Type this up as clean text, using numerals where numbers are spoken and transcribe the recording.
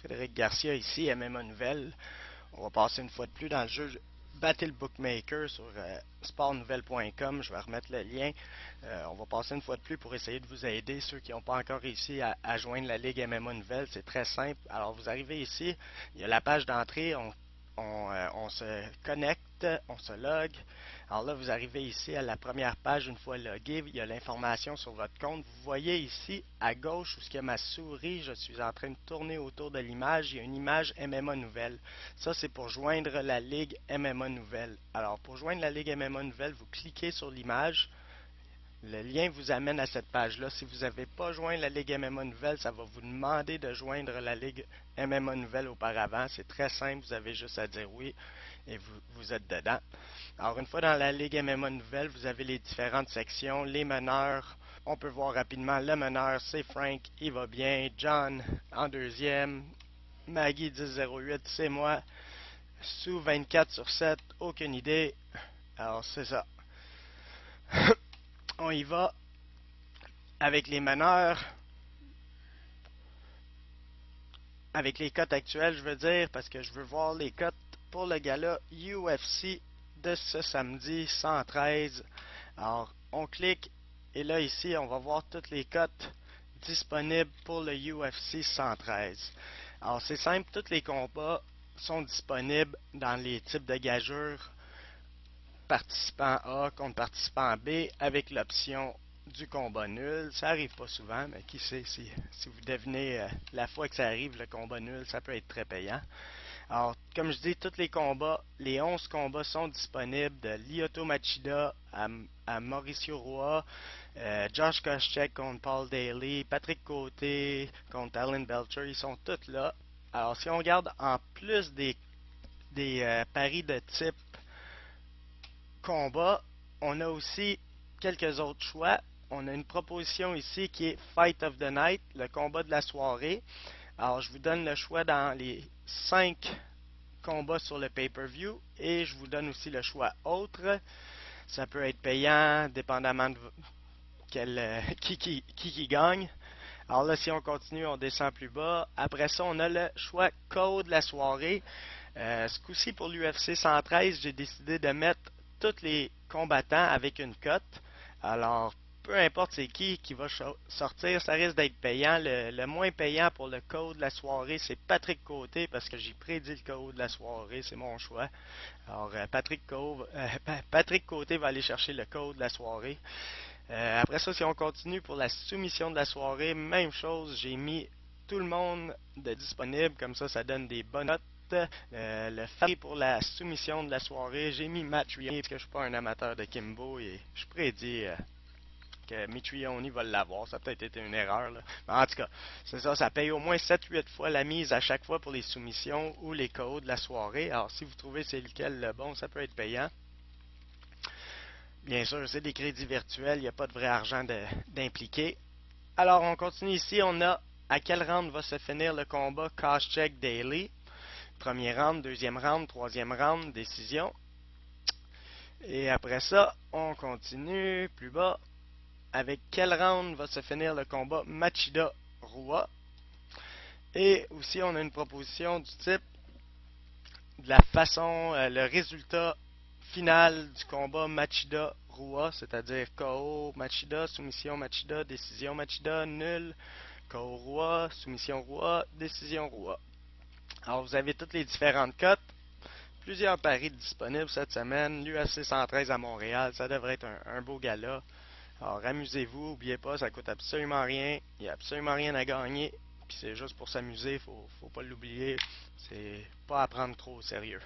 Frédéric Garcia ici, MMA Nouvelle. On va passer une fois de plus dans le jeu Battle Bookmaker sur sportnouvelle.com. Je vais remettre le lien. On va passer une fois de plus pour essayer de vous aider. Ceux qui n'ont pas encore réussi à joindre la Ligue MMA Nouvelle, c'est très simple. Alors vous arrivez ici, il y a la page d'entrée, on se connecte, on se log. Alors là, vous arrivez ici à la première page, une fois logué, il y a l'information sur votre compte. Vous voyez ici, à gauche, où il y a ma souris, je suis en train de tourner autour de l'image, il y a une image MMA Nouvelle. Ça, c'est pour joindre la Ligue MMA Nouvelle. Alors, pour joindre la Ligue MMA Nouvelle, vous cliquez sur l'image. Le lien vous amène à cette page-là. Si vous n'avez pas joint la Ligue MMA Nouvelle, ça va vous demander de joindre la Ligue MMA Nouvelle auparavant. C'est très simple, vous avez juste à dire oui et vous êtes dedans. Alors, une fois dans la Ligue MMA Nouvelle, vous avez les différentes sections, les meneurs. On peut voir rapidement le meneur, c'est Frank, il va bien. John en deuxième. Maggie 1008, c'est moi. Sous 24/7, aucune idée. Alors, c'est ça. On y va avec les meneurs, avec les cotes actuelles, je veux dire, parce que je veux voir les cotes pour le gala UFC de ce samedi 113. Alors, on clique et là, ici, on va voir toutes les cotes disponibles pour le UFC 113. Alors, c'est simple, tous les combats sont disponibles dans les types de gageures participant A contre participant B avec l'option du combat nul. Ça arrive pas souvent, mais qui sait si vous devinez la fois que ça arrive, le combat nul, ça peut être très payant. Alors, comme je dis, tous les combats, les 11 combats sont disponibles de Lyoto Machida à Mauricio Rua, Josh Koscheck contre Paul Daly, Patrick Côté contre Alan Belcher, ils sont tous là. Alors, si on regarde en plus des paris de type combat, on a aussi quelques autres choix. On a une proposition ici qui est Fight of the Night, le combat de la soirée. Alors, je vous donne le choix dans les 5 combats sur le pay-per-view et je vous donne aussi le choix autre. Ça peut être payant, dépendamment de qui gagne. Alors là, si on continue, on descend plus bas. Après ça, on a le choix code de la soirée. Ce coup-ci, pour l'UFC 113, j'ai décidé de mettre tous les combattants avec une cote. Alors, peu importe c'est qui va sortir, ça risque d'être payant. Le moins payant pour le code de la soirée, c'est Patrick Côté, parce que j'ai prédit le code de la soirée, c'est mon choix. Alors, Patrick Côté va aller chercher le code de la soirée. Après ça, si on continue pour la soumission de la soirée, même chose, j'ai mis tout le monde de disponible, comme ça donne des bonnes notes. Le favori pour la soumission de la soirée, j'ai mis Matrioni parce que je ne suis pas un amateur de Kimbo et je prédis que Mitrioni va l'avoir. Ça a peut-être été une erreur. Là. Mais en tout cas, c'est ça, ça paye au moins 7-8 fois la mise à chaque fois pour les soumissions ou les codes de la soirée. Alors si vous trouvez c'est lequel le bon, ça peut être payant. Bien sûr, c'est des crédits virtuels, il n'y a pas de vrai argent d'impliqué. Alors, on continue ici. On a à quel round va se finir le combat Koscheck Daly. Premier round, deuxième round, troisième round, décision. Et après ça, on continue plus bas. Avec quel round va se finir le combat Machida Rua. Et aussi, on a une proposition du type de la façon, le résultat final du combat Machida-Rua, c'est-à-dire KO Machida, soumission Machida, décision Machida, nul, KO Rua, soumission Rua, décision Rua. Alors vous avez toutes les différentes cotes, plusieurs paris disponibles cette semaine, l'UFC 113 à Montréal, ça devrait être un beau gala. Alors amusez-vous, n'oubliez pas, ça coûte absolument rien, il n'y a absolument rien à gagner, puis c'est juste pour s'amuser, faut pas l'oublier, c'est pas à prendre trop au sérieux.